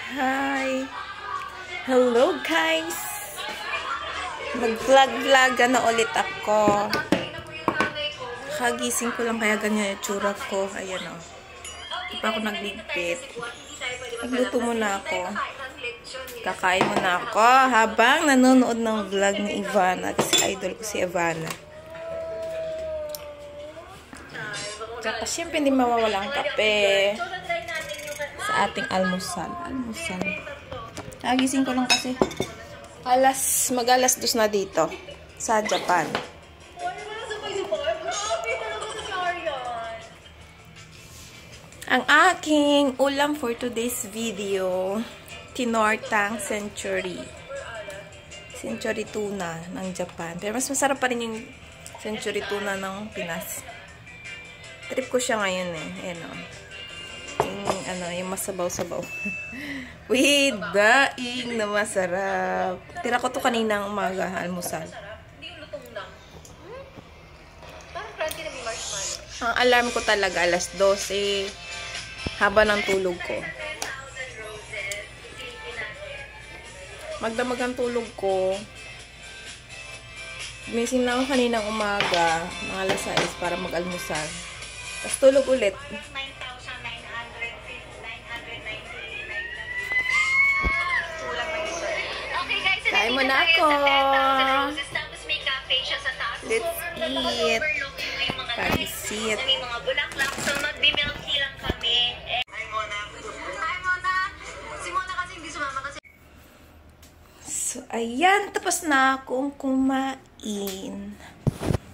Hi! Hello guys! Mag-vlog na ulit ako. Kagising ko lang kaya ganyan yung tsura ko. Ayan o. Di pa ako nagligpit. Nagluto muna ako. Kakain muna ako habang nanonood ng vlog ni Ivana. Kasi idol ko si Ivana. Tsaka syempre hindi mawawala ang kape sa ating almusal. Nagising ko lang kasi mag-alas 2 na dito sa Japan. Ang aking ulam for today's video, tinortang century tuna ng Japan. Pero mas masarap pa rin yung century tuna ng Pinas. Trip ko siya ngayon eh. Ayan o. Yung masabaw-sabaw. With daing na masarap. Tira ko to kaninang umaga, almusal. Ang alarm ko talaga, alas 12. Haba ng tulog ko. Magdamag ang tulog ko. Gumising na ako kaninang umaga, mga alas 6 para mag-almusal. Tapos tulog ulit. Kain mo na ako. Let's eat. Pag-sit. So, ayan. Tapos na akong kumain.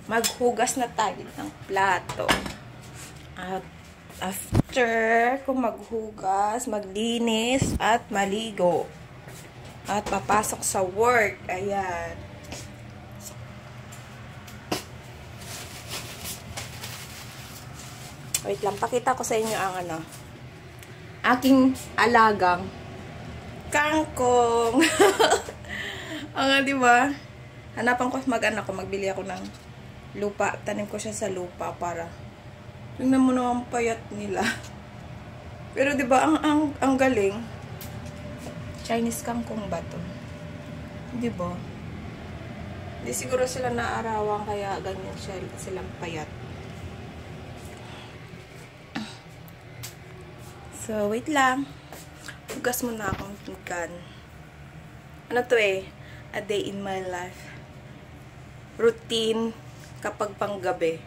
Maghugas na tayo ng plato. At after kung maghugas, maglinis, at maligo. At papasok sa work. Ayan. Wait lang, pakita ko sa inyo ang aking alagang kangkong. Di ba? Hanapan ko magbili ako ng lupa. Tanim ko siya sa lupa para tingnan mo na ang payat nila. Pero di ba ang galing? Chinese kangkong ba to? Di ba? Hindi siguro sila naarawan kaya ganyan silang payat. So, wait lang. Hugas muna akong pinggan. Ano to eh? A day in my life. Routine kapag panggabi.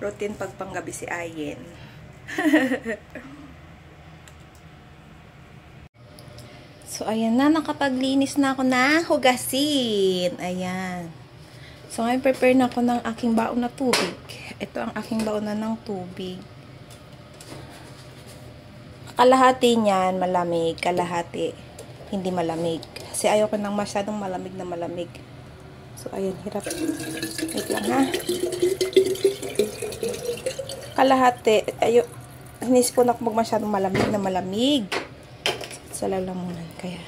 Routine pag panggabi si Ayen. So, ayan na. Nakapaglinis na ako na hugasin. Ayan. So, ngayon prepare na ako ng aking baon na tubig. Ito ang aking baon na ng tubig. Kalahati niyan malamig, kalahati hindi malamig. Kasi ayoko nang masyadong malamig na malamig. So, ayun, hirap. Wait lang ha. Kalahati. Hinis ko na kung masyadong malamig na malamig. Sa lalamunan. Kaya,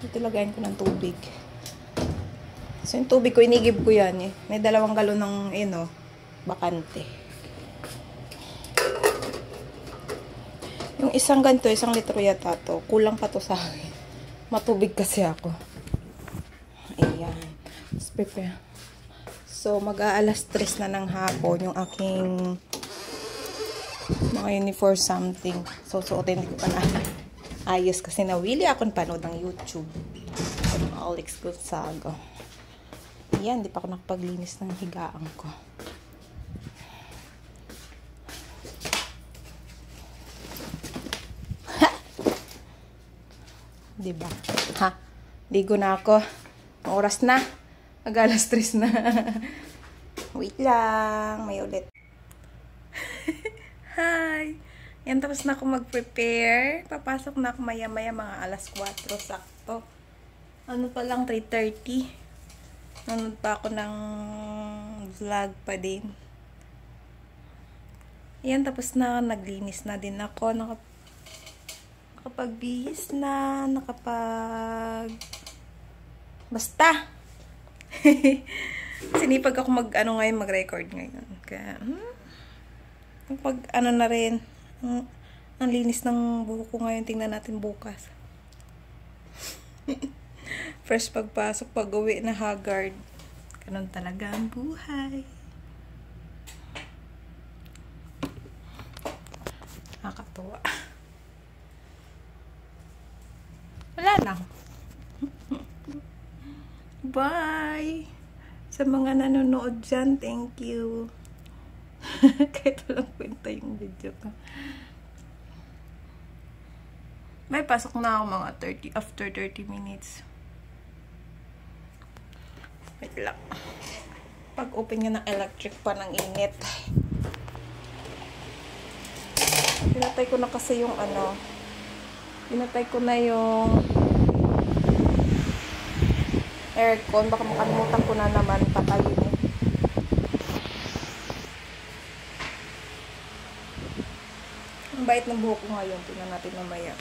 ito lagayin ko ng tubig. So, yung tubig ko, inigib ko yan eh. May 2 galon ng, bakante. Yung isang ganito, 1 litro yata to. Kulang pa to sa akin. Matubig kasi ako. Ayan. Let's prepare. So, mag-aalas 3 na ng hapon yung aking mga uniform something. So, suotin ko pa na ayos kasi nawili akong panood ng YouTube. Alex Gonzaga. Ayan, di pa ako nakapaglinis ng higaan ko. Diba? Ha? Ligo na ako. Ang oras na. Mag-alas 3 na. Wait lang. May ulit. Hi! Yan, tapos na ako mag-prepare. Papasok na ako maya-maya mga alas 4. Sakto. Ano pa lang, 3:30. Nanood pa ako ng vlog pa din. Yan, tapos na. Naglinis na din ako. Nakapagbihis na, basta. Sinipag ako mag-record ngayon. Kaya, na rin, Ang linis ng buhok ko ngayon. Tingnan natin bukas. Fresh pagpasok, pag-uwi na haggard. Ganun talaga ang buhay. Nakakatuwa. Wala lang. Bye! Sa mga nanonood dyan, thank you. Kahit walang kwenta yung video ko. May pasok na ako mga 30, after 30 minutes. Wait lang. Pag-open nga ng electric pa ng init. Pinatay ko na kasi yung ano. Pinatay ko na yung aircon. Baka makalimutan ko na naman patayin eh. Ang bait ng buhok ko ngayon. Tingnan natin mamaya.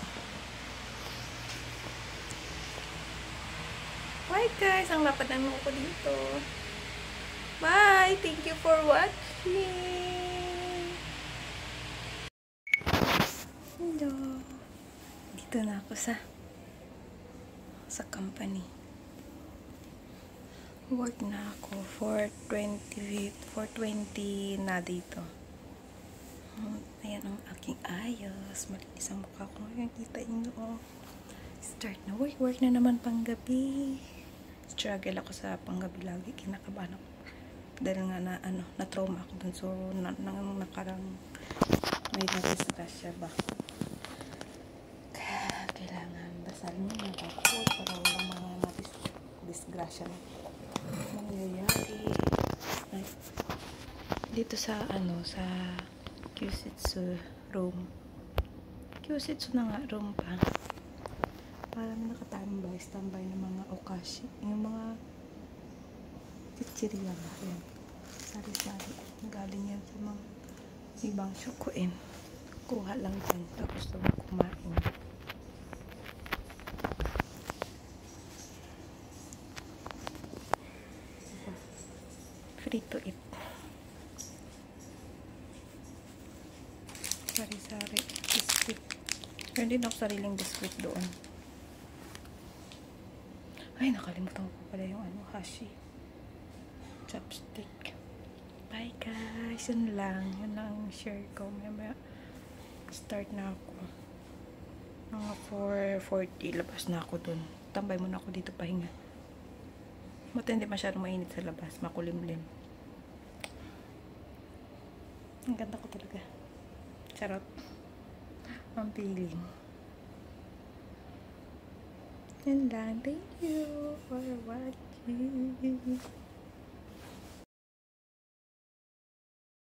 Bye guys! Ang lapad ng buhok ko dito. Bye! Thank you for watching! Hello! Dito na ako sa company. Work na ako for 4:20 na dito. Ayan ang aking ayos. Malinis ang mukha ko ngayon. Kita nyo. Start na work. Work na naman panggabi. Struggle ako sa panggabi lagi. Kinakabahan ako. Dahil nga na trauma ako dun. So, nakarang may nagdisgrasya ba. Kailangan dasal mo na ako para walang mga disgrasya na mangyayari. Dito sa sa Kyusitsu room. Kyusitsu na nga room pa. Parang standby ng mga okashi. Yung mga chichiriya ba. Yan. Sari-sari. Galing yan sa mga ibang shukuin. Kuha lang dyan. Tapos kumain. Free to eat. Sari-sari. Biscuit. Meron din ako sariling biscuit doon. Ay, nakalimutan ko pala yung hashi. Chopstick. Bye guys. Yun lang. Yun lang ang share ko. May start na ako. Mga 4:40. Labas na ako dun. Tambay muna ako dito pahinga. Buti hindi masyadong mainit sa labas. Makulimlim. Ang ganda ko talaga. Charot. Ang feeling. Yan lang. Thank you for watching.